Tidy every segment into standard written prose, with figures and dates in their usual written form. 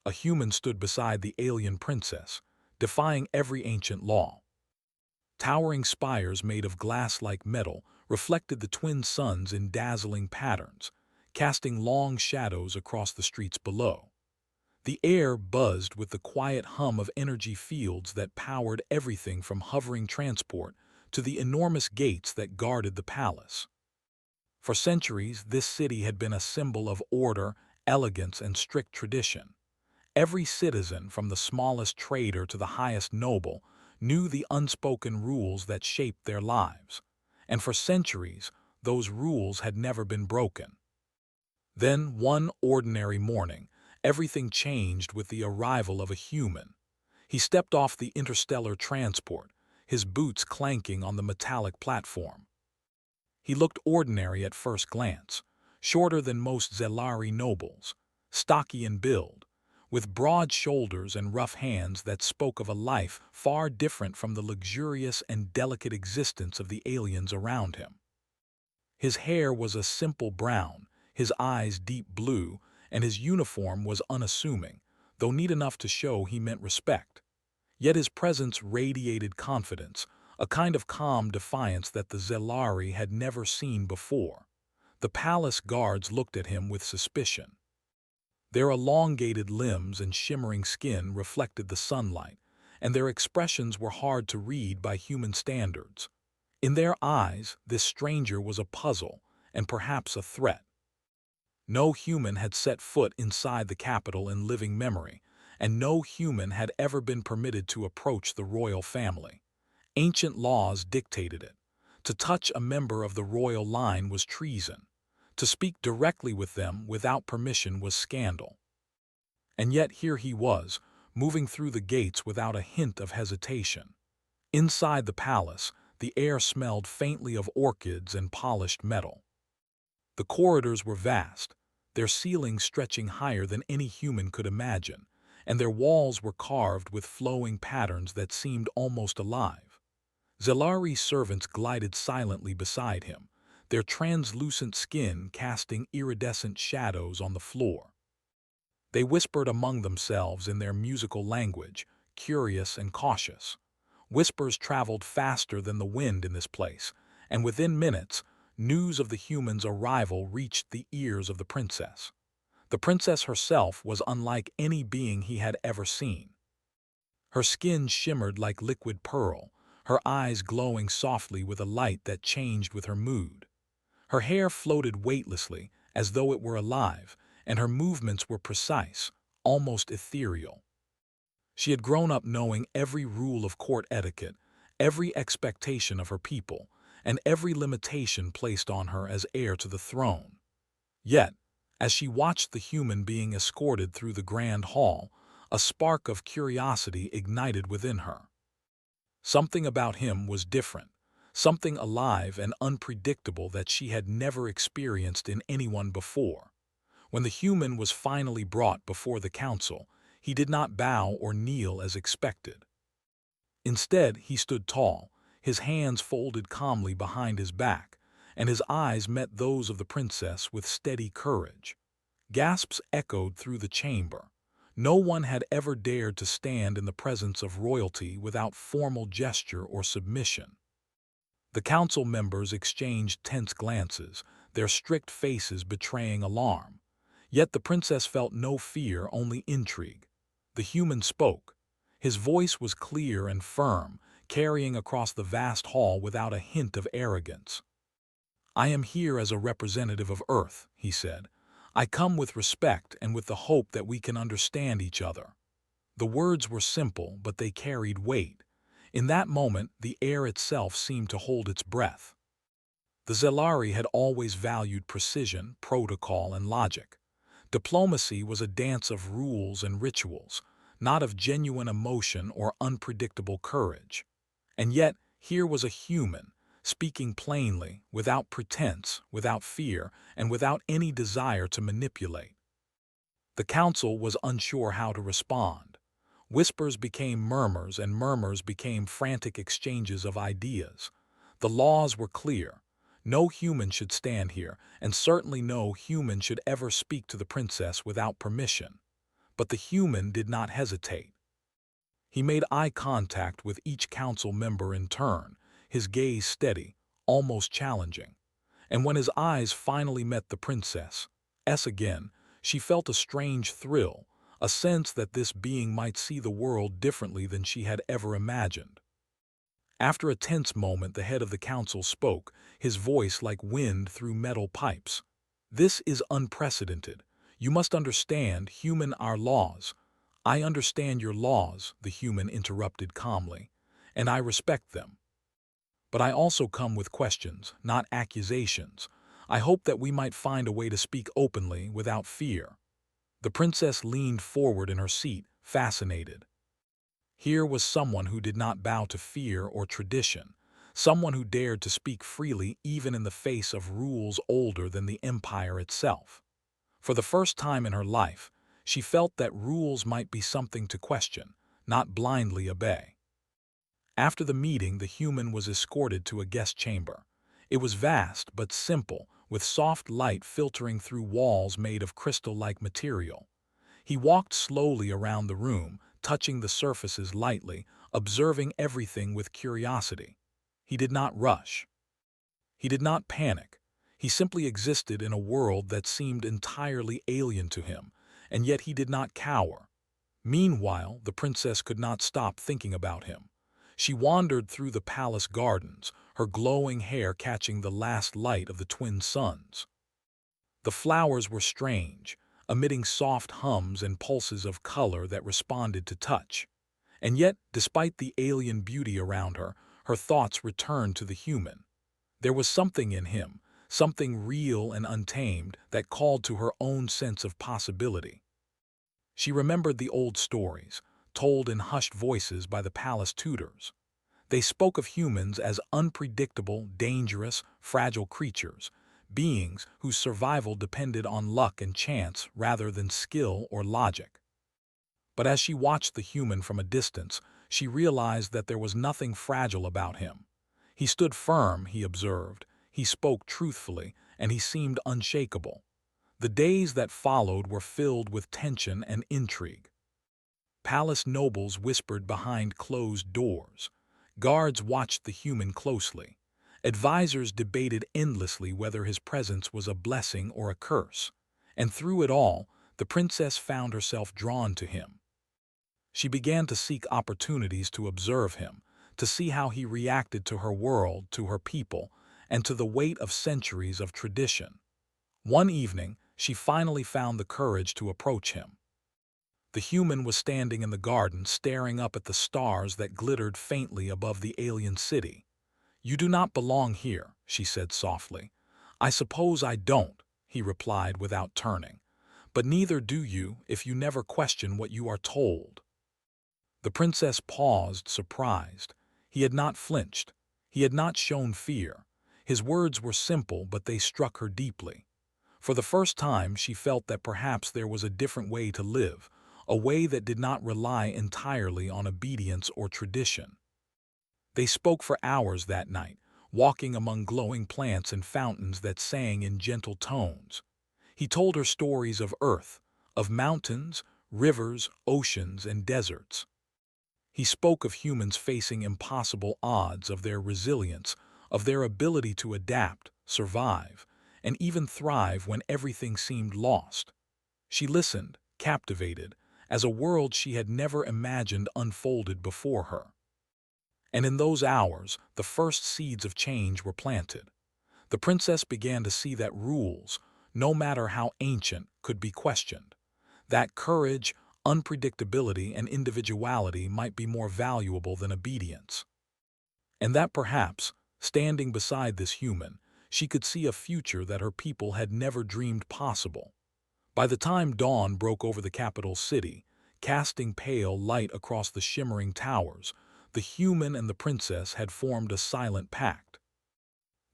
A human stood beside the alien princess, defying every ancient law. Towering spires made of glass-like metal reflected the twin suns in dazzling patterns, casting long shadows across the streets below. The air buzzed with the quiet hum of energy fields that powered everything from hovering transport to the enormous gates that guarded the palace. For centuries, this city had been a symbol of order, elegance, and strict tradition. Every citizen, from the smallest trader to the highest noble, knew the unspoken rules that shaped their lives. And for centuries, those rules had never been broken. Then, one ordinary morning, everything changed with the arrival of a human. He stepped off the interstellar transport, his boots clanking on the metallic platform. He looked ordinary at first glance, shorter than most Zelari nobles, stocky in build, with broad shoulders and rough hands that spoke of a life far different from the luxurious and delicate existence of the aliens around him. His hair was a simple brown, his eyes deep blue, and his uniform was unassuming, though neat enough to show he meant respect. Yet his presence radiated confidence, a kind of calm defiance that the Zelari had never seen before. The palace guards looked at him with suspicion. Their elongated limbs and shimmering skin reflected the sunlight, and their expressions were hard to read by human standards. In their eyes, this stranger was a puzzle, and perhaps a threat. No human had set foot inside the capital in living memory, and no human had ever been permitted to approach the royal family. Ancient laws dictated it. To touch a member of the royal line was treason. To speak directly with them without permission was scandal. And yet here he was, moving through the gates without a hint of hesitation. Inside the palace, the air smelled faintly of orchids and polished metal. The corridors were vast, their ceilings stretching higher than any human could imagine, and their walls were carved with flowing patterns that seemed almost alive. Zelari's servants glided silently beside him, their translucent skin casting iridescent shadows on the floor. They whispered among themselves in their musical language, curious and cautious. Whispers traveled faster than the wind in this place, and within minutes, news of the humans' arrival reached the ears of the princess. The princess herself was unlike any being he had ever seen. Her skin shimmered like liquid pearl, her eyes glowing softly with a light that changed with her mood. Her hair floated weightlessly, as though it were alive, and her movements were precise, almost ethereal. She had grown up knowing every rule of court etiquette, every expectation of her people, and every limitation placed on her as heir to the throne. Yet, as she watched the human being escorted through the grand hall, a spark of curiosity ignited within her. Something about him was different, something alive and unpredictable that she had never experienced in anyone before. When the human was finally brought before the council, he did not bow or kneel as expected. Instead, he stood tall, his hands folded calmly behind his back, and his eyes met those of the princess with steady courage. Gasps echoed through the chamber. No one had ever dared to stand in the presence of royalty without formal gesture or submission. The council members exchanged tense glances, their strict faces betraying alarm. Yet the princess felt no fear, only intrigue. The human spoke. His voice was clear and firm, carrying across the vast hall without a hint of arrogance. "I am here as a representative of Earth," he said. "I come with respect and with the hope that we can understand each other." The words were simple, but they carried weight. In that moment, the air itself seemed to hold its breath. The Zelari had always valued precision, protocol, and logic. Diplomacy was a dance of rules and rituals, not of genuine emotion or unpredictable courage. And yet, here was a human, speaking plainly, without pretense, without fear, and without any desire to manipulate. The council was unsure how to respond. Whispers became murmurs, and murmurs became frantic exchanges of ideas. The laws were clear. No human should stand here, and certainly no human should ever speak to the princess without permission. But the human did not hesitate. He made eye contact with each council member in turn, his gaze steady, almost challenging. And when his eyes finally met the princess' again, she felt a strange thrill, a sense that this being might see the world differently than she had ever imagined. After a tense moment, the head of the council spoke, his voice like wind through metal pipes. "This is unprecedented. You must understand, human, our laws." "I understand your laws," the human interrupted calmly, "and I respect them. But I also come with questions, not accusations. I hope that we might find a way to speak openly, without fear." The princess leaned forward in her seat, fascinated. Here was someone who did not bow to fear or tradition, someone who dared to speak freely even in the face of rules older than the empire itself. For the first time in her life, she felt that rules might be something to question, not blindly obey. After the meeting, the human was escorted to a guest chamber. It was vast but simple, with soft light filtering through walls made of crystal-like material. He walked slowly around the room, touching the surfaces lightly, observing everything with curiosity. He did not rush. He did not panic. He simply existed in a world that seemed entirely alien to him, and yet he did not cower. Meanwhile, the princess could not stop thinking about him. She wandered through the palace gardens, her glowing hair catching the last light of the twin suns. The flowers were strange, emitting soft hums and pulses of color that responded to touch. And yet, despite the alien beauty around her, her thoughts returned to the human. There was something in him, something real and untamed, that called to her own sense of possibility. She remembered the old stories, told in hushed voices by the palace tutors. They spoke of humans as unpredictable, dangerous, fragile creatures, beings whose survival depended on luck and chance rather than skill or logic. But as she watched the human from a distance, she realized that there was nothing fragile about him. He stood firm, he observed, he spoke truthfully, and he seemed unshakable. The days that followed were filled with tension and intrigue. Palace nobles whispered behind closed doors. Guards watched the human closely. Advisors debated endlessly whether his presence was a blessing or a curse. And through it all, the princess found herself drawn to him. She began to seek opportunities to observe him, to see how he reacted to her world, to her people, and to the weight of centuries of tradition. One evening, she finally found the courage to approach him. The human was standing in the garden, staring up at the stars that glittered faintly above the alien city. "You do not belong here," she said softly. "I suppose I don't," he replied without turning. "But neither do you if you never question what you are told." The princess paused, surprised. He had not flinched. He had not shown fear. His words were simple, but they struck her deeply. For the first time, she felt that perhaps there was a different way to live, a way that did not rely entirely on obedience or tradition. They spoke for hours that night, walking among glowing plants and fountains that sang in gentle tones. He told her stories of Earth, of mountains, rivers, oceans, and deserts. He spoke of humans facing impossible odds, of their resilience, of their ability to adapt, survive, and even thrive when everything seemed lost. She listened, captivated, as a world she had never imagined unfolded before her. And in those hours, the first seeds of change were planted. The princess began to see that rules, no matter how ancient, could be questioned. That courage, unpredictability, and individuality might be more valuable than obedience. And that perhaps, standing beside this human, she could see a future that her people had never dreamed possible. By the time dawn broke over the capital city, casting pale light across the shimmering towers, the human and the princess had formed a silent pact.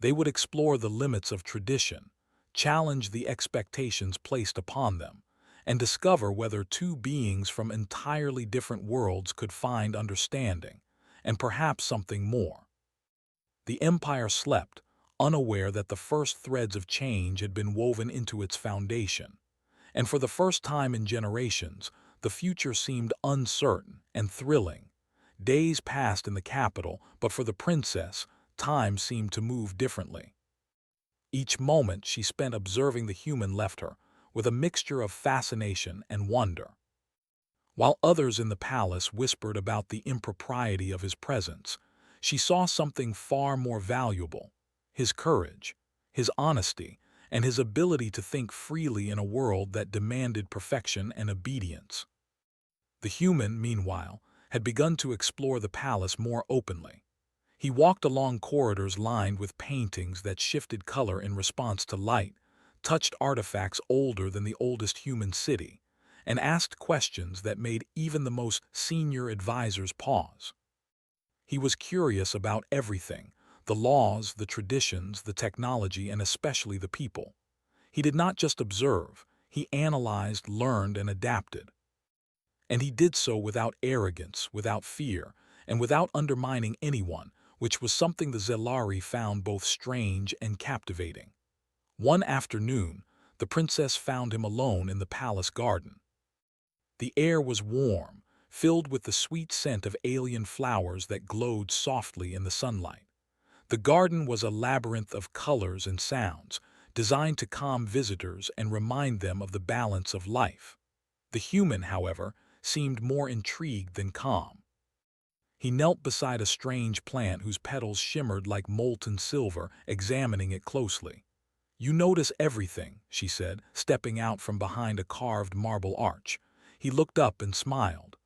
They would explore the limits of tradition, challenge the expectations placed upon them, and discover whether two beings from entirely different worlds could find understanding, and perhaps something more. The empire slept, unaware that the first threads of change had been woven into its foundation. And for the first time in generations, The future seemed uncertain and thrilling. Days passed in the capital, but for the princess, time seemed to move differently. Each moment she spent observing the human left her, with a mixture of fascination and wonder. While others in the palace whispered about the impropriety of his presence, she saw something far more valuable: his courage, his honesty, and his ability to think freely in a world that demanded perfection and obedience. The human, meanwhile, had begun to explore the palace more openly. He walked along corridors lined with paintings that shifted color in response to light, touched artifacts older than the oldest human city, and asked questions that made even the most senior advisors pause. He was curious about everything: the laws, the traditions, the technology, and especially the people. He did not just observe, he analyzed, learned, and adapted. And he did so without arrogance, without fear, and without undermining anyone, which was something the Zelari found both strange and captivating. One afternoon, the princess found him alone in the palace garden. The air was warm, filled with the sweet scent of alien flowers that glowed softly in the sunlight. The garden was a labyrinth of colors and sounds, designed to calm visitors and remind them of the balance of life. The human, however, seemed more intrigued than calm. He knelt beside a strange plant whose petals shimmered like molten silver, examining it closely. "You notice everything," she said, stepping out from behind a carved marble arch. He looked up and smiled.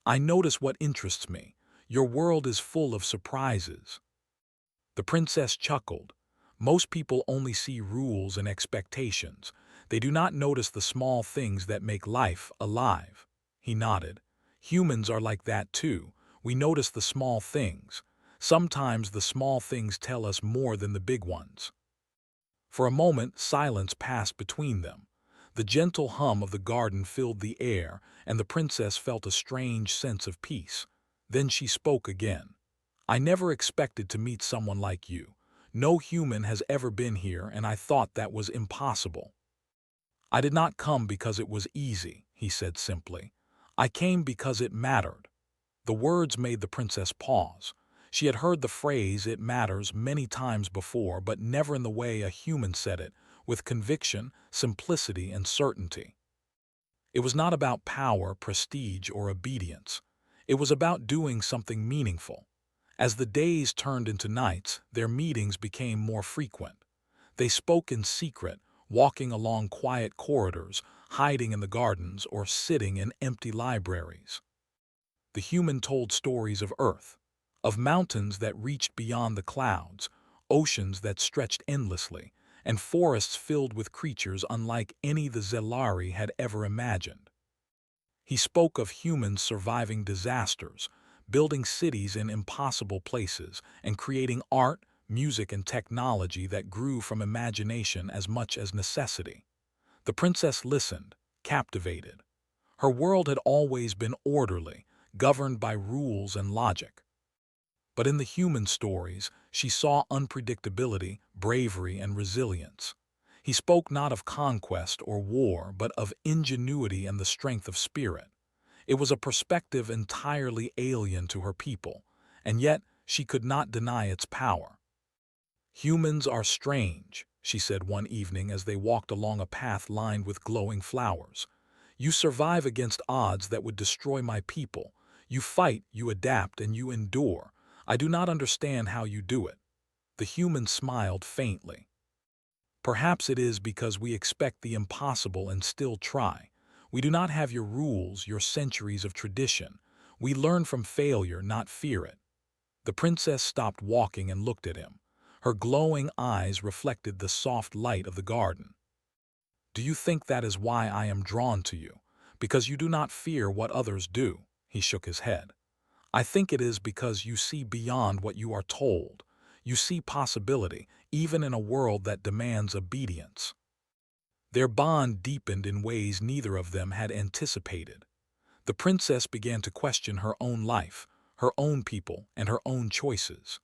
"I notice what interests me. Your world is full of surprises." The princess chuckled. "Most people only see rules and expectations. They do not notice the small things that make life alive." He nodded. "Humans are like that too. We notice the small things. Sometimes the small things tell us more than the big ones." For a moment, silence passed between them. The gentle hum of the garden filled the air, and the princess felt a strange sense of peace. Then she spoke again. "I never expected to meet someone like you. No human has ever been here, and I thought that was impossible." "I did not come because it was easy," he said simply. "I came because it mattered." The words made the princess pause. She had heard the phrase "it matters" many times before, but never in the way a human said it, with conviction, simplicity, and certainty. It was not about power, prestige, or obedience. It was about doing something meaningful. As the days turned into nights, their meetings became more frequent. They spoke in secret, walking along quiet corridors, hiding in the gardens, or sitting in empty libraries. The human told stories of Earth, of mountains that reached beyond the clouds, oceans that stretched endlessly, and forests filled with creatures unlike any the Zelari had ever imagined. He spoke of humans surviving disasters, building cities in impossible places, and creating art, music, and technology that grew from imagination as much as necessity. The princess listened, captivated. Her world had always been orderly, governed by rules and logic. But in the human stories, she saw unpredictability, bravery, and resilience. He spoke not of conquest or war, but of ingenuity and the strength of spirit. It was a perspective entirely alien to her people, and yet she could not deny its power. "Humans are strange," she said one evening as they walked along a path lined with glowing flowers. "You survive against odds that would destroy my people. You fight, you adapt, and you endure. I do not understand how you do it." The human smiled faintly. "Perhaps it is because we expect the impossible and still try. We do not have your rules, your centuries of tradition. We learn from failure, not fear it." The princess stopped walking and looked at him. Her glowing eyes reflected the soft light of the garden. "Do you think that is why I am drawn to you? Because you do not fear what others do?" He shook his head. "I think it is because you see beyond what you are told. You see possibility, even in a world that demands obedience." Their bond deepened in ways neither of them had anticipated. The princess began to question her own life, her own people, and her own choices.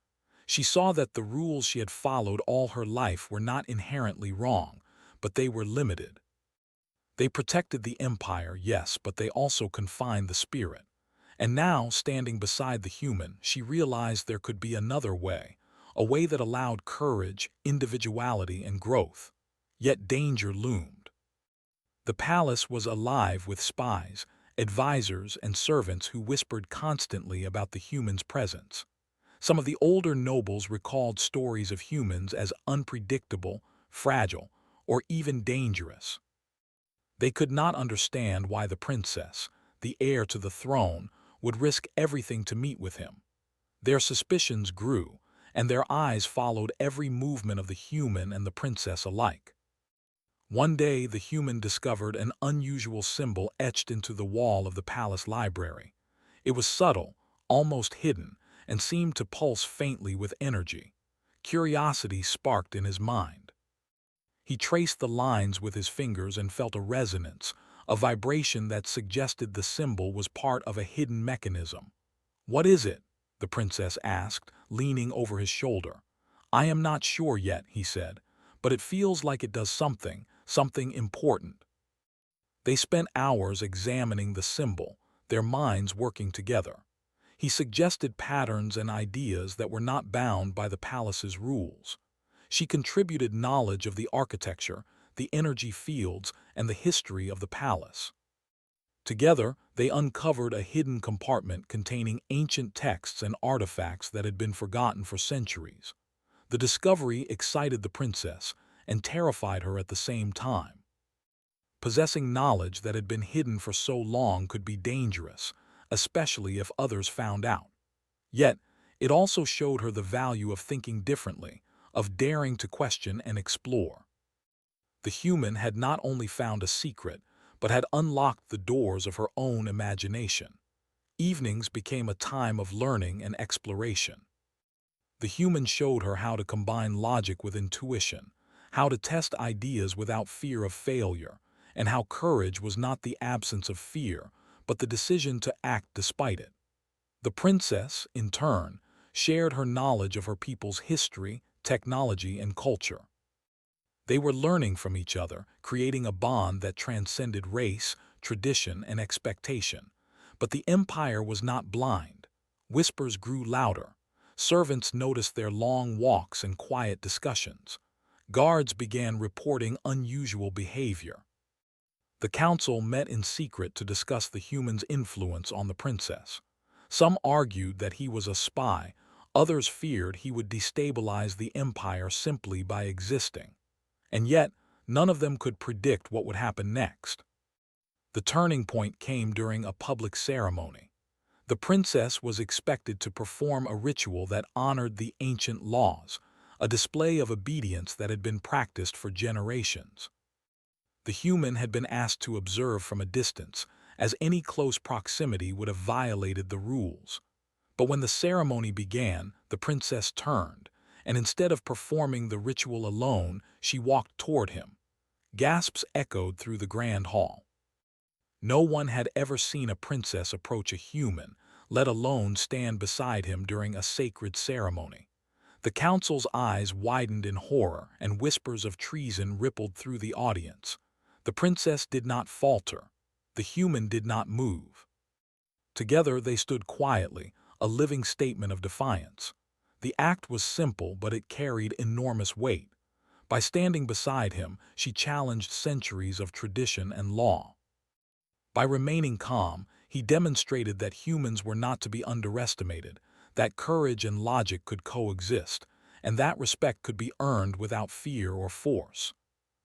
She saw that the rules she had followed all her life were not inherently wrong, but they were limited. They protected the empire, yes, but they also confined the spirit. And now, standing beside the human, she realized there could be another way, a way that allowed courage, individuality, and growth. Yet danger loomed. The palace was alive with spies, advisors, and servants who whispered constantly about the human's presence. Some of the older nobles recalled stories of humans as unpredictable, fragile, or even dangerous. They could not understand why the princess, the heir to the throne, would risk everything to meet with him. Their suspicions grew, and their eyes followed every movement of the human and the princess alike. One day, the human discovered an unusual symbol etched into the wall of the palace library. It was subtle, almost hidden, and seemed to pulse faintly with energy. Curiosity sparked in his mind. He traced the lines with his fingers and felt a resonance, a vibration that suggested the symbol was part of a hidden mechanism. "What is it?" the princess asked, leaning over his shoulder. "I am not sure yet," he said, "but it feels like it does something important." They spent hours examining the symbol, their minds working together. He suggested patterns and ideas that were not bound by the palace's rules. She contributed knowledge of the architecture, the energy fields, and the history of the palace. Together, they uncovered a hidden compartment containing ancient texts and artifacts that had been forgotten for centuries. The discovery excited the princess and terrified her at the same time. Possessing knowledge that had been hidden for so long could be dangerous, especially if others found out. Yet, it also showed her the value of thinking differently, of daring to question and explore. The human had not only found a secret, but had unlocked the doors of her own imagination. Evenings became a time of learning and exploration. The human showed her how to combine logic with intuition, how to test ideas without fear of failure, and how courage was not the absence of fear, but the decision to act despite it. The princess, in turn, shared her knowledge of her people's history, technology, and culture. They were learning from each other, creating a bond that transcended race, tradition, and expectation. But the empire was not blind. Whispers grew louder. Servants noticed their long walks and quiet discussions. Guards began reporting unusual behavior. The council met in secret to discuss the human's influence on the princess. Some argued that he was a spy, others feared he would destabilize the empire simply by existing. And yet, none of them could predict what would happen next. The turning point came during a public ceremony. The princess was expected to perform a ritual that honored the ancient laws, a display of obedience that had been practiced for generations. The human had been asked to observe from a distance, as any close proximity would have violated the rules. But when the ceremony began, the princess turned, and instead of performing the ritual alone, she walked toward him. Gasps echoed through the grand hall. No one had ever seen a princess approach a human, let alone stand beside him during a sacred ceremony. The council's eyes widened in horror, and whispers of treason rippled through the audience. The princess did not falter. The human did not move. Together they stood quietly, a living statement of defiance. The act was simple, but it carried enormous weight. By standing beside him, she challenged centuries of tradition and law. By remaining calm, he demonstrated that humans were not to be underestimated, that courage and logic could coexist, and that respect could be earned without fear or force.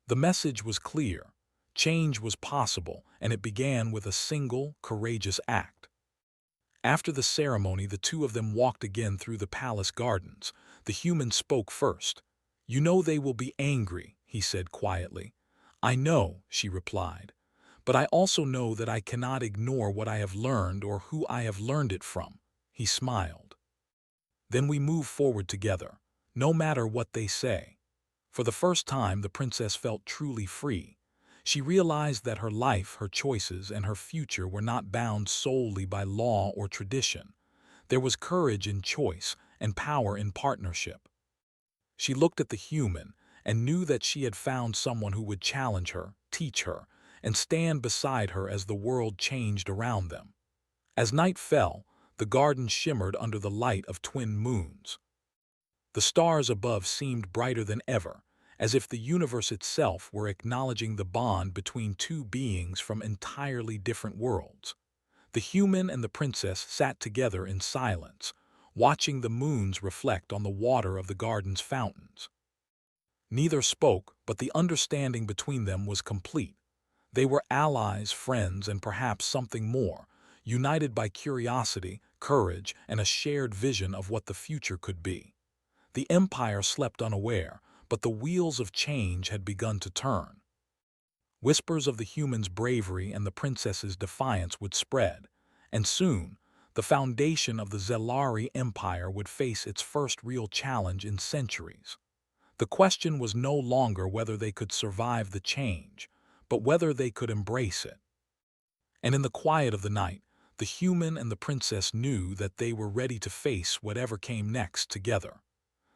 The message was clear. Change was possible, and it began with a single, courageous act. After the ceremony, the two of them walked again through the palace gardens. The human spoke first. "You know they will be angry," he said quietly. "I know," she replied. "But I also know that I cannot ignore what I have learned or who I have learned it from." He smiled. "Then we move forward together, no matter what they say." For the first time, the princess felt truly free. She realized that her life, her choices, and her future were not bound solely by law or tradition. There was courage in choice and power in partnership. She looked at the human and knew that she had found someone who would challenge her, teach her, and stand beside her as the world changed around them. As night fell, the garden shimmered under the light of twin moons. The stars above seemed brighter than ever, as if the universe itself were acknowledging the bond between two beings from entirely different worlds. The human and the princess sat together in silence, watching the moons reflect on the water of the garden's fountains. Neither spoke, but the understanding between them was complete. They were allies, friends, and perhaps something more, united by curiosity, courage, and a shared vision of what the future could be. The Empire slept unaware, but the wheels of change had begun to turn. Whispers of the humans' bravery and the princess's defiance would spread, and soon, the foundation of the Zelari Empire would face its first real challenge in centuries. The question was no longer whether they could survive the change, but whether they could embrace it. And in the quiet of the night, the human and the princess knew that they were ready to face whatever came next together.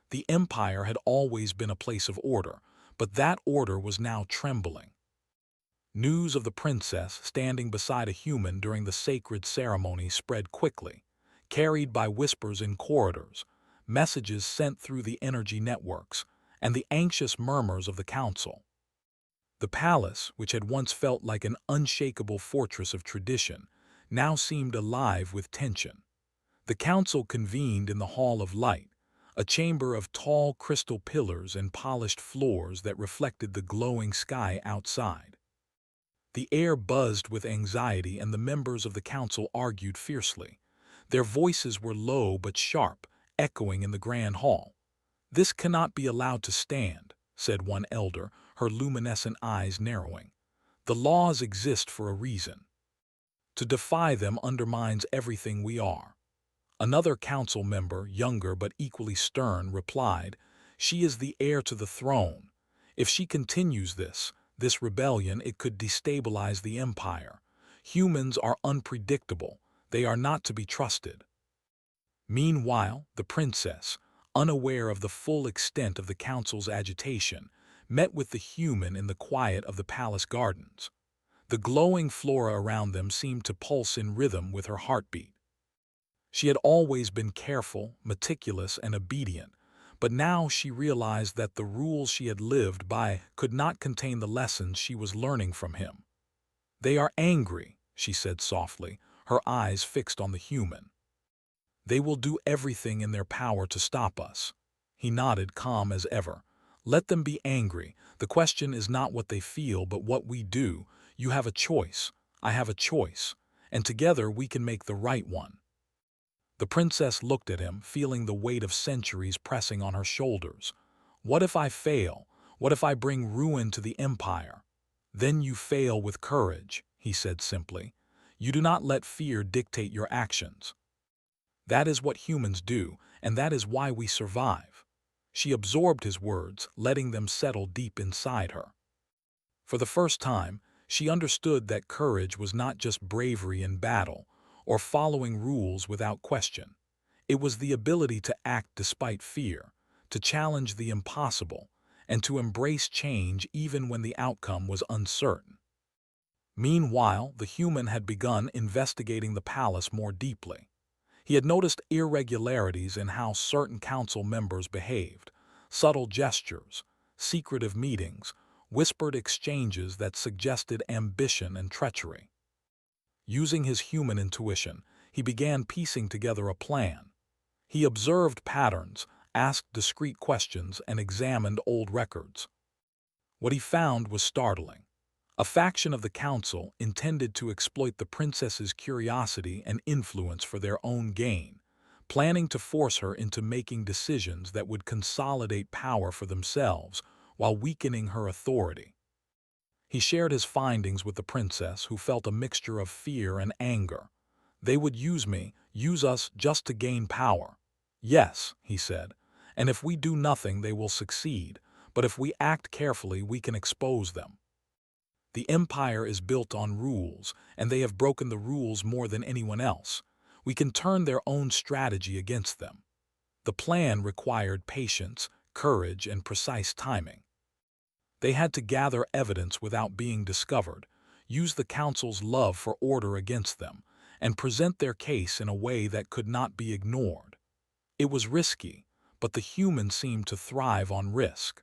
The Empire had always been a place of order, but that order was now trembling. News of the princess standing beside a human during the sacred ceremony spread quickly, carried by whispers in corridors, messages sent through the energy networks, and the anxious murmurs of the council. The palace, which had once felt like an unshakable fortress of tradition, now seemed alive with tension. The council convened in the Hall of Light, a chamber of tall crystal pillars and polished floors that reflected the glowing sky outside. The air buzzed with anxiety, and the members of the council argued fiercely. Their voices were low but sharp, echoing in the grand hall. "This cannot be allowed to stand," said one elder, her luminescent eyes narrowing. "The laws exist for a reason. To defy them undermines everything we are." Another council member, younger but equally stern, replied, "She is the heir to the throne. If she continues this rebellion, it could destabilize the empire. Humans are unpredictable. They are not to be trusted." Meanwhile, the princess, unaware of the full extent of the council's agitation, met with the human in the quiet of the palace gardens. The glowing flora around them seemed to pulse in rhythm with her heartbeat. She had always been careful, meticulous, and obedient, but now she realized that the rules she had lived by could not contain the lessons she was learning from him. "They are angry," she said softly, her eyes fixed on the human. "They will do everything in their power to stop us." He nodded, calm as ever. "Let them be angry. The question is not what they feel, but what we do. You have a choice. I have a choice. And together we can make the right one." The princess looked at him, feeling the weight of centuries pressing on her shoulders. "What if I fail? What if I bring ruin to the empire?" "Then you fail with courage," he said simply. "You do not let fear dictate your actions. That is what humans do, and that is why we survive." She absorbed his words, letting them settle deep inside her. For the first time, she understood that courage was not just bravery in battle, or following rules without question. It was the ability to act despite fear, to challenge the impossible, and to embrace change even when the outcome was uncertain. Meanwhile, the human had begun investigating the palace more deeply. He had noticed irregularities in how certain council members behaved, subtle gestures, secretive meetings, whispered exchanges that suggested ambition and treachery. Using his human intuition, he began piecing together a plan. He observed patterns, asked discreet questions, and examined old records. What he found was startling. A faction of the council intended to exploit the princess's curiosity and influence for their own gain, planning to force her into making decisions that would consolidate power for themselves while weakening her authority. He shared his findings with the princess, who felt a mixture of fear and anger. "They would use me, use us just to gain power." "Yes," he said, "and if we do nothing they will succeed, but if we act carefully we can expose them. The empire is built on rules, and they have broken the rules more than anyone else. We can turn their own strategy against them." The plan required patience, courage, and precise timing. They had to gather evidence without being discovered, use the council's love for order against them, and present their case in a way that could not be ignored. It was risky, but the human seemed to thrive on risk.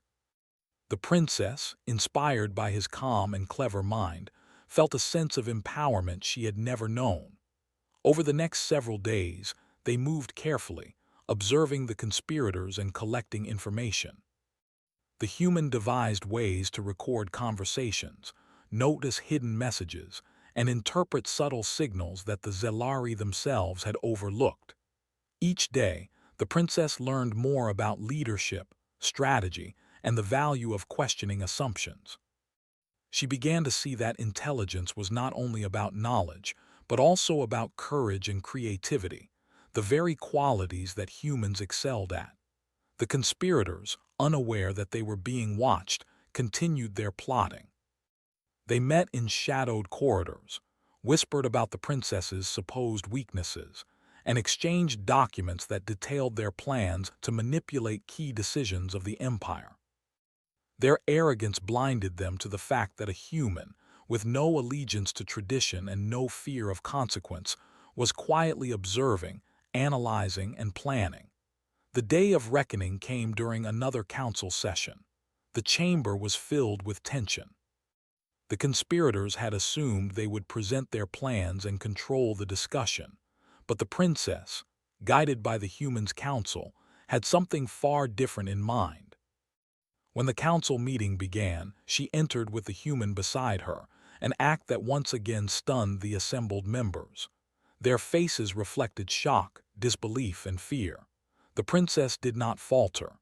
The princess, inspired by his calm and clever mind, felt a sense of empowerment she had never known. Over the next several days, they moved carefully, observing the conspirators and collecting information. The human devised ways to record conversations, notice hidden messages, and interpret subtle signals that the Zelari themselves had overlooked. Each day, the princess learned more about leadership, strategy, and the value of questioning assumptions. She began to see that intelligence was not only about knowledge, but also about courage and creativity, the very qualities that humans excelled at. The conspirators, unaware that they were being watched, continued their plotting. They met in shadowed corridors, whispered about the princess's supposed weaknesses, and exchanged documents that detailed their plans to manipulate key decisions of the empire. Their arrogance blinded them to the fact that a human, with no allegiance to tradition and no fear of consequence, was quietly observing, analyzing, and planning. The day of reckoning came during another council session. The chamber was filled with tension. The conspirators had assumed they would present their plans and control the discussion, but the princess, guided by the humans' council, had something far different in mind. When the council meeting began, she entered with the human beside her, an act that once again stunned the assembled members. Their faces reflected shock, disbelief, and fear. The princess did not falter.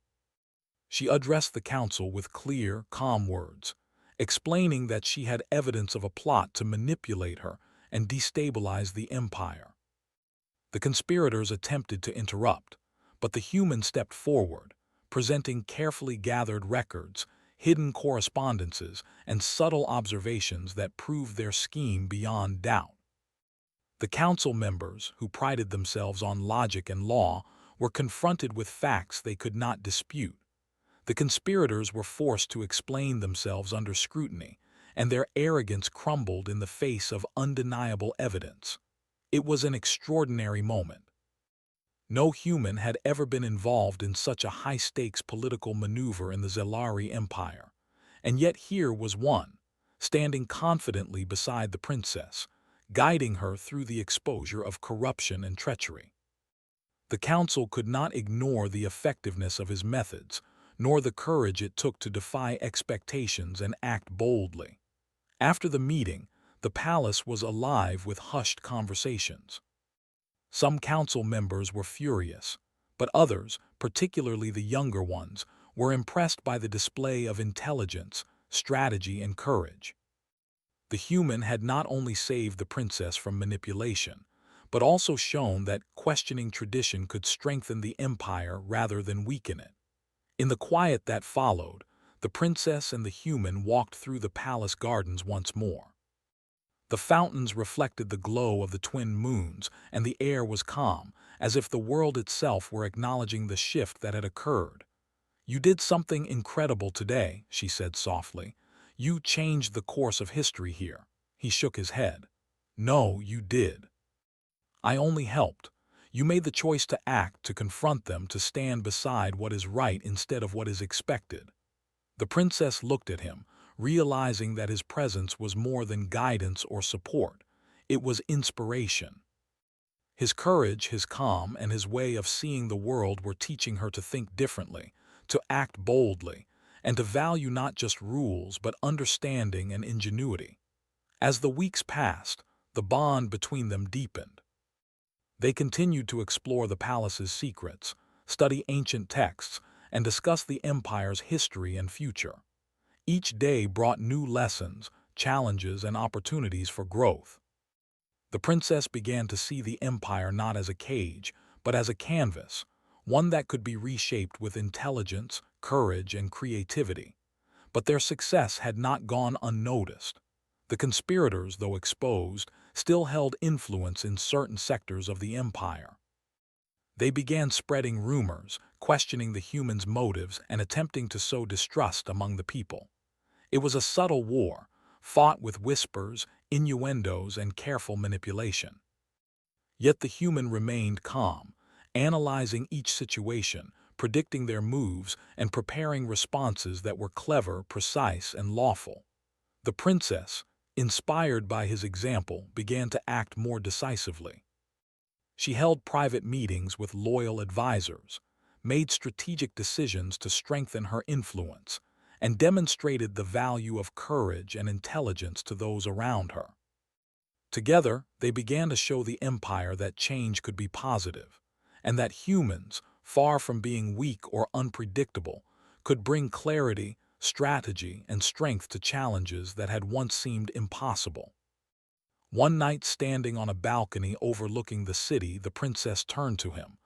She addressed the council with clear, calm words, explaining that she had evidence of a plot to manipulate her and destabilize the empire. The conspirators attempted to interrupt, but the human stepped forward, presenting carefully gathered records, hidden correspondences, and subtle observations that proved their scheme beyond doubt. The council members, who prided themselves on logic and law, were confronted with facts they could not dispute. The conspirators were forced to explain themselves under scrutiny, and their arrogance crumbled in the face of undeniable evidence. It was an extraordinary moment. No human had ever been involved in such a high-stakes political maneuver in the Zelari Empire, and yet here was one, standing confidently beside the princess, guiding her through the exposure of corruption and treachery. The council could not ignore the effectiveness of his methods, nor the courage it took to defy expectations and act boldly. After the meeting, the palace was alive with hushed conversations. Some council members were furious, but others, particularly the younger ones, were impressed by the display of intelligence, strategy, and courage. The human had not only saved the princess from manipulation, but also shown that questioning tradition could strengthen the empire rather than weaken it. In the quiet that followed, the princess and the human walked through the palace gardens once more. The fountains reflected the glow of the twin moons, and the air was calm, as if the world itself were acknowledging the shift that had occurred. "You did something incredible today," she said softly. "You changed the course of history here." He shook his head. "No, you did. I only helped. You made the choice to act, to confront them, to stand beside what is right instead of what is expected." The princess looked at him, realizing that his presence was more than guidance or support. It was inspiration. His courage, his calm, and his way of seeing the world were teaching her to think differently, to act boldly, and to value not just rules but understanding and ingenuity. As the weeks passed, the bond between them deepened. They continued to explore the palace's secrets, study ancient texts, and discuss the empire's history and future. Each day brought new lessons, challenges, and opportunities for growth. The princess began to see the empire not as a cage, but as a canvas, one that could be reshaped with intelligence, courage, and creativity. But their success had not gone unnoticed. The conspirators, though exposed, still held influence in certain sectors of the empire. They began spreading rumors, questioning the humans' motives, and attempting to sow distrust among the people. It was a subtle war, fought with whispers, innuendos, and careful manipulation. Yet the human remained calm, analyzing each situation, predicting their moves, and preparing responses that were clever, precise, and lawful. The princess, inspired by his example, began to act more decisively. She held private meetings with loyal advisors, made strategic decisions to strengthen her influence, and demonstrated the value of courage and intelligence to those around her. Together, they began to show the empire that change could be positive, and that humans, far from being weak or unpredictable, could bring clarity, strategy, and strength to challenges that had once seemed impossible. One night, standing on a balcony overlooking the city, the princess turned to him.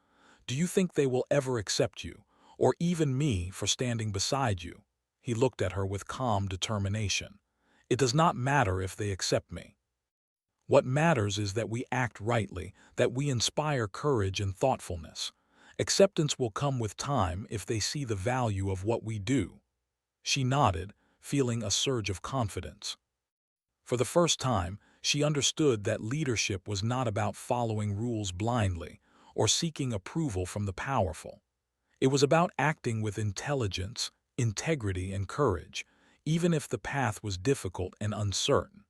"Do you think they will ever accept you, or even me, for standing beside you?" He looked at her with calm determination. "It does not matter if they accept me. What matters is that we act rightly, that we inspire courage and thoughtfulness. Acceptance will come with time if they see the value of what we do." She nodded, feeling a surge of confidence. For the first time, she understood that leadership was not about following rules blindly or seeking approval from the powerful. It was about acting with intelligence, integrity, and courage, even if the path was difficult and uncertain.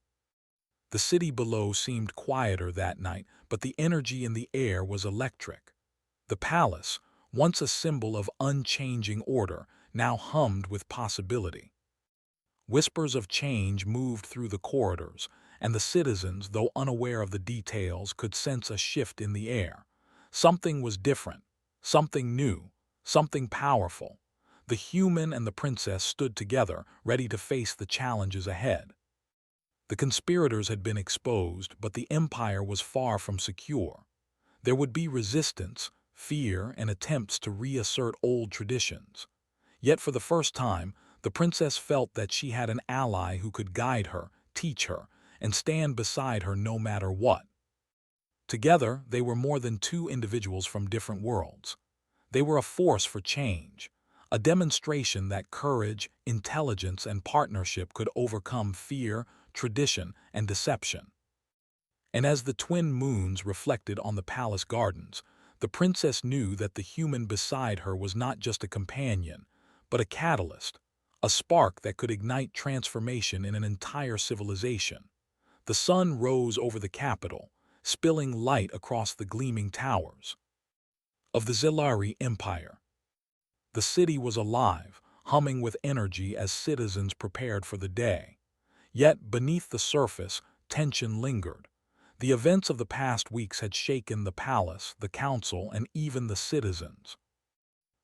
The city below seemed quieter that night, but the energy in the air was electric. The palace, once a symbol of unchanging order, now hummed with possibility. Whispers of change moved through the corridors, and the citizens, though unaware of the details, could sense a shift in the air. Something was different, something new, something powerful. The human and the princess stood together, ready to face the challenges ahead. The conspirators had been exposed, but the empire was far from secure. There would be resistance, fear, and attempts to reassert old traditions. Yet for the first time, the princess felt that she had an ally who could guide her, teach her, and stand beside her no matter what. Together, they were more than two individuals from different worlds. They were a force for change, a demonstration that courage, intelligence, and partnership could overcome fear, tradition, and deception. And as the twin moons reflected on the palace gardens, the princess knew that the human beside her was not just a companion, but a catalyst, a spark that could ignite transformation in an entire civilization. The sun rose over the capital, spilling light across the gleaming towers of the Zilari Empire. The city was alive, humming with energy as citizens prepared for the day. Yet, beneath the surface, tension lingered. The events of the past weeks had shaken the palace, the council, and even the citizens.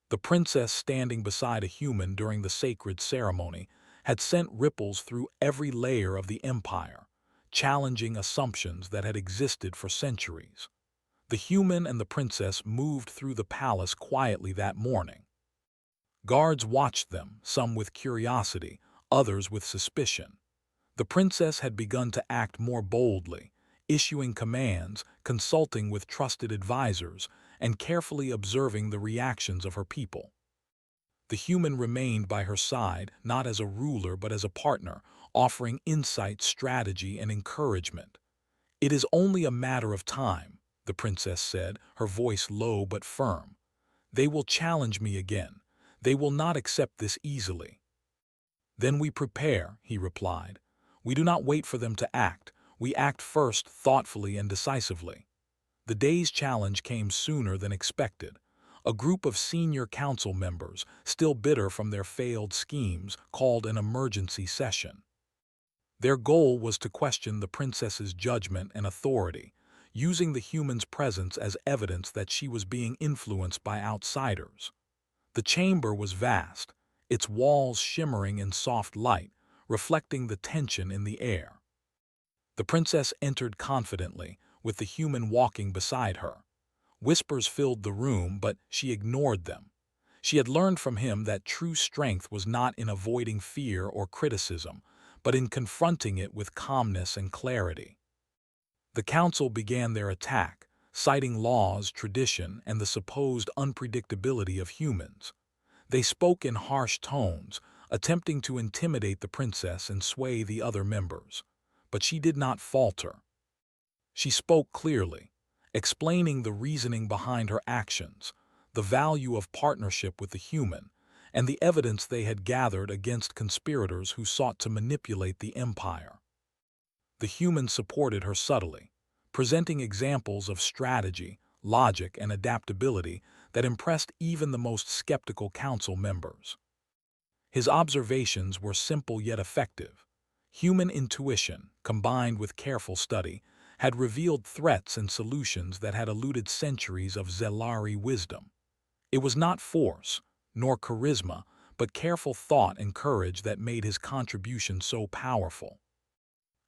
The princess standing beside a human during the sacred ceremony had sent ripples through every layer of the empire, challenging assumptions that had existed for centuries. The human and the princess moved through the palace quietly that morning. Guards watched them, some with curiosity, others with suspicion. The princess had begun to act more boldly, issuing commands, consulting with trusted advisors, and carefully observing the reactions of her people. The human remained by her side, not as a ruler but as a partner, offering insight, strategy, and encouragement. "It is only a matter of time," the princess said, her voice low but firm. "They will challenge me again. They will not accept this easily." "Then we prepare," he replied. "We do not wait for them to act. We act first, thoughtfully and decisively." The day's challenge came sooner than expected. A group of senior council members, still bitter from their failed schemes, called an emergency session. Their goal was to question the princess's judgment and authority, using the human's presence as evidence that she was being influenced by outsiders. The chamber was vast, its walls shimmering in soft light, reflecting the tension in the air. The princess entered confidently, with the human walking beside her. Whispers filled the room, but she ignored them. She had learned from him that true strength was not in avoiding fear or criticism, but in confronting it with calmness and clarity. The council began their attack, citing laws, tradition, and the supposed unpredictability of humans. They spoke in harsh tones, attempting to intimidate the princess and sway the other members. But she did not falter. She spoke clearly, explaining the reasoning behind her actions, the value of partnership with the human, and the evidence they had gathered against conspirators who sought to manipulate the empire. The human supported her subtly, presenting examples of strategy, logic, and adaptability that impressed even the most skeptical council members. His observations were simple yet effective. Human intuition, combined with careful study, had revealed threats and solutions that had eluded centuries of Zelari wisdom. It was not force, nor charisma, but careful thought and courage that made his contribution so powerful.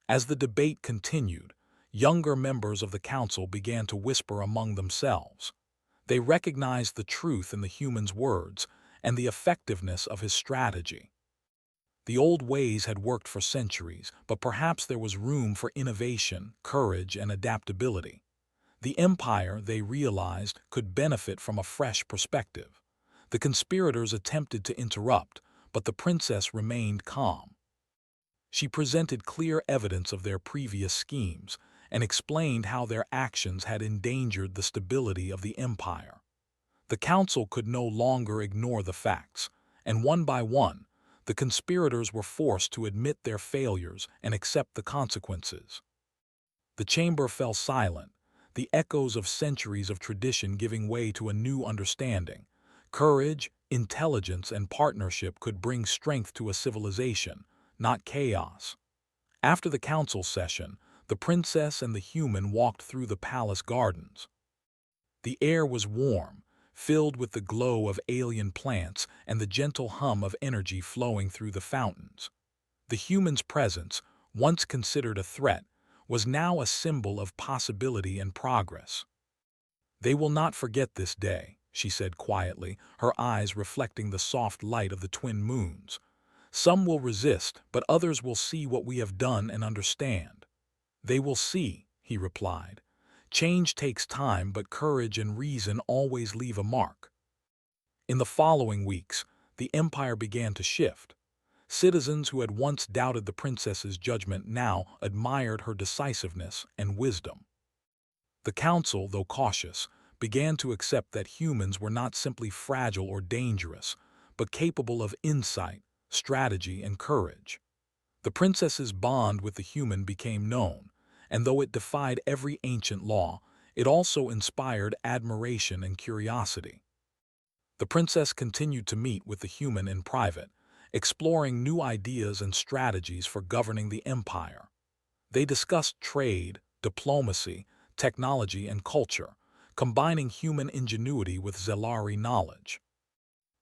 As the debate continued, younger members of the council began to whisper among themselves. They recognized the truth in the human's words and the effectiveness of his strategy. The old ways had worked for centuries, but perhaps there was room for innovation, courage, and adaptability. The empire, they realized, could benefit from a fresh perspective. The conspirators attempted to interrupt, but the princess remained calm. She presented clear evidence of their previous schemes and explained how their actions had endangered the stability of the empire. The council could no longer ignore the facts, and one by one, the conspirators were forced to admit their failures and accept the consequences. The chamber fell silent, the echoes of centuries of tradition giving way to a new understanding. Courage, intelligence, and partnership could bring strength to a civilization, not chaos. After the council session, the princess and the human walked through the palace gardens. The air was warm, filled with the glow of alien plants and the gentle hum of energy flowing through the fountains. The human's presence, once considered a threat, was now a symbol of possibility and progress. "They will not forget this day," she said quietly, her eyes reflecting the soft light of the twin moons. "Some will resist, but others will see what we have done and understand." "They will see," he replied. "Change takes time, but courage and reason always leave a mark." In the following weeks, the empire began to shift. Citizens who had once doubted the princess's judgment now admired her decisiveness and wisdom. The council, though cautious, began to accept that humans were not simply fragile or dangerous, but capable of insight, strategy, and courage. The princess's bond with the human became known, and though it defied every ancient law, it also inspired admiration and curiosity. The princess continued to meet with the human in private, exploring new ideas and strategies for governing the empire. They discussed trade, diplomacy, technology, and culture, combining human ingenuity with Zelari knowledge.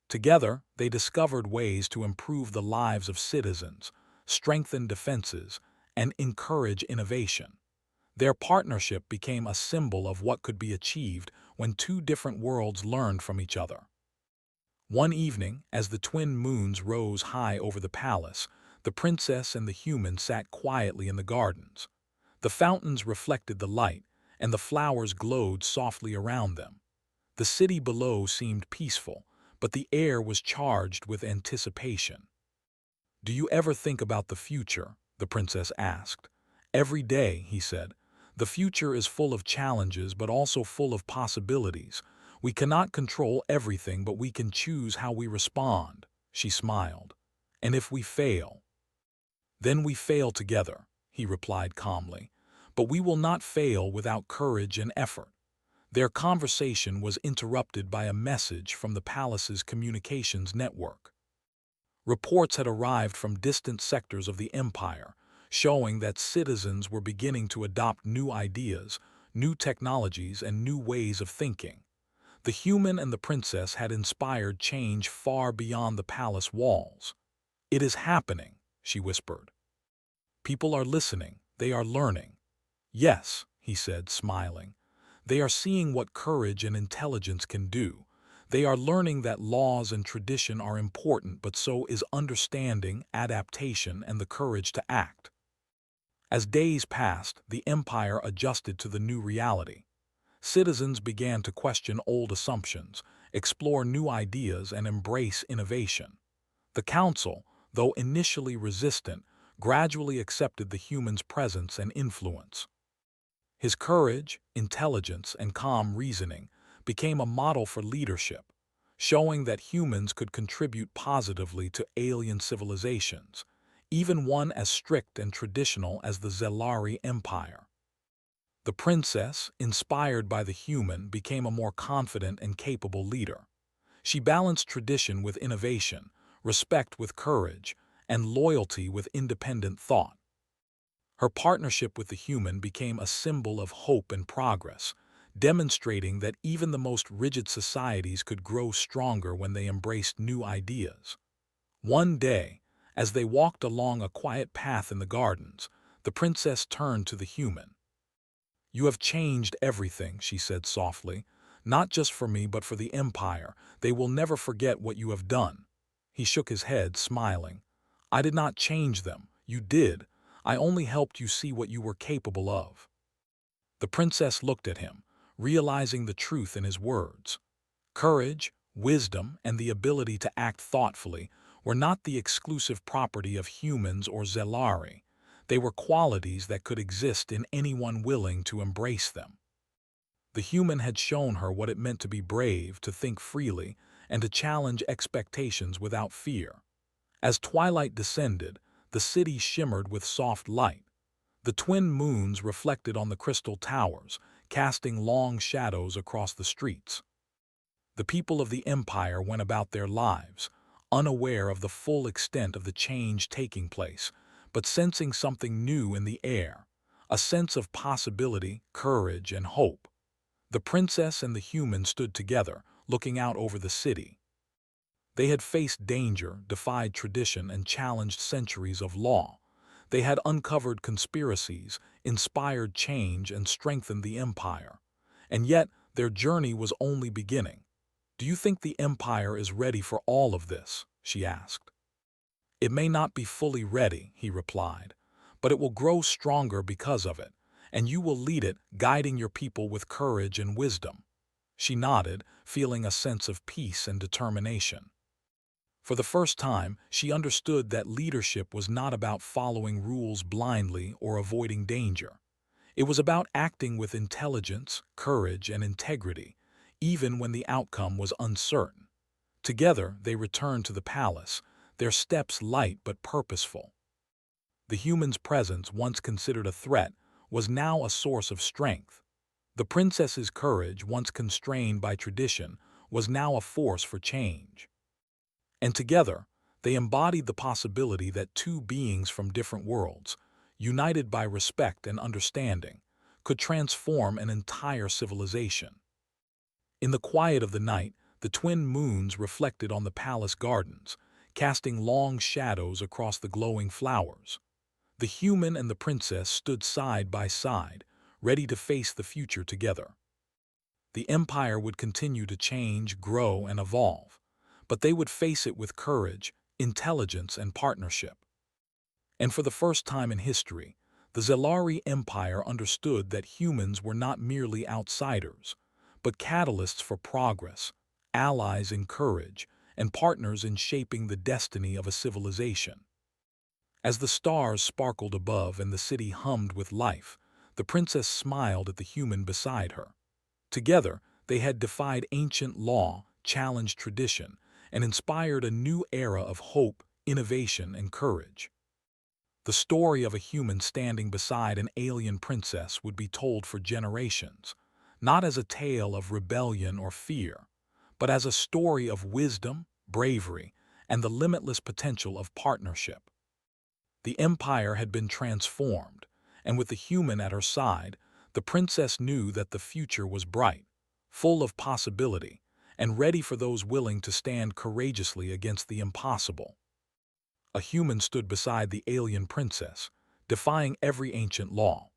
Together, they discovered ways to improve the lives of citizens, strengthen defenses, and encourage innovation. Their partnership became a symbol of what could be achieved when two different worlds learned from each other. One evening, as the twin moons rose high over the palace, the princess and the human sat quietly in the gardens. The fountains reflected the light, and the flowers glowed softly around them. The city below seemed peaceful, but the air was charged with anticipation. "Do you ever think about the future?" the princess asked. "Every day," he said. "The future is full of challenges but also full of possibilities. We cannot control everything, but we can choose how we respond." She smiled. "And if we fail?" "Then we fail together," he replied calmly. "But we will not fail without courage and effort." Their conversation was interrupted by a message from the palace's communications network. Reports had arrived from distant sectors of the empire, showing that citizens were beginning to adopt new ideas, new technologies, and new ways of thinking. The human and the princess had inspired change far beyond the palace walls. "It is happening," she whispered. "People are listening, they are learning." "Yes," he said, smiling. "They are seeing what courage and intelligence can do. They are learning that laws and tradition are important, but so is understanding, adaptation, and the courage to act." As days passed, the empire adjusted to the new reality. Citizens began to question old assumptions, explore new ideas, and embrace innovation. The council, though initially resistant, gradually accepted the human's presence and influence. His courage, intelligence, and calm reasoning became a model for leadership, showing that humans could contribute positively to alien civilizations, even one as strict and traditional as the Zelari Empire. The princess, inspired by the human, became a more confident and capable leader. She balanced tradition with innovation, respect with courage, and loyalty with independent thought. Her partnership with the human became a symbol of hope and progress, demonstrating that even the most rigid societies could grow stronger when they embraced new ideas. One day, as they walked along a quiet path in the gardens, the princess turned to the human. "You have changed everything," she said softly. "Not just for me, but for the Empire. They will never forget what you have done." He shook his head, smiling. "I did not change them. You did. I only helped you see what you were capable of." The princess looked at him, realizing the truth in his words. Courage, wisdom, and the ability to act thoughtfully were not the exclusive property of humans or Zelari. They were qualities that could exist in anyone willing to embrace them. The human had shown her what it meant to be brave, to think freely, and to challenge expectations without fear. As twilight descended, the city shimmered with soft light. The twin moons reflected on the crystal towers, casting long shadows across the streets. The people of the Empire went about their lives, unaware of the full extent of the change taking place, but sensing something new in the air, a sense of possibility, courage, and hope. The princess and the human stood together, looking out over the city. They had faced danger, defied tradition, and challenged centuries of law. They had uncovered conspiracies, inspired change, and strengthened the empire. And yet, their journey was only beginning. "Do you think the empire is ready for all of this?" she asked. "It may not be fully ready," he replied, "but it will grow stronger because of it, and you will lead it, guiding your people with courage and wisdom." She nodded, feeling a sense of peace and determination. For the first time, she understood that leadership was not about following rules blindly or avoiding danger. It was about acting with intelligence, courage, and integrity, even when the outcome was uncertain. Together, they returned to the palace, their steps light but purposeful. The human's presence, once considered a threat, was now a source of strength. The princess's courage, once constrained by tradition, was now a force for change. And together, they embodied the possibility that two beings from different worlds, united by respect and understanding, could transform an entire civilization. In the quiet of the night, the twin moons reflected on the palace gardens, casting long shadows across the glowing flowers. The human and the princess stood side by side, ready to face the future together. The empire would continue to change, grow, and evolve, but they would face it with courage, intelligence, and partnership. And for the first time in history, the Zelari Empire understood that humans were not merely outsiders, but catalysts for progress, allies in courage, and partners in shaping the destiny of a civilization. As the stars sparkled above and the city hummed with life, the princess smiled at the human beside her. Together, they had defied ancient law, challenged tradition, and inspired a new era of hope, innovation, and courage. The story of a human standing beside an alien princess would be told for generations, not as a tale of rebellion or fear, but as a story of wisdom, bravery, and the limitless potential of partnership. The empire had been transformed, and with the human at her side, the princess knew that the future was bright, full of possibility, and ready for those willing to stand courageously against the impossible. A human stood beside the alien princess, defying every ancient law.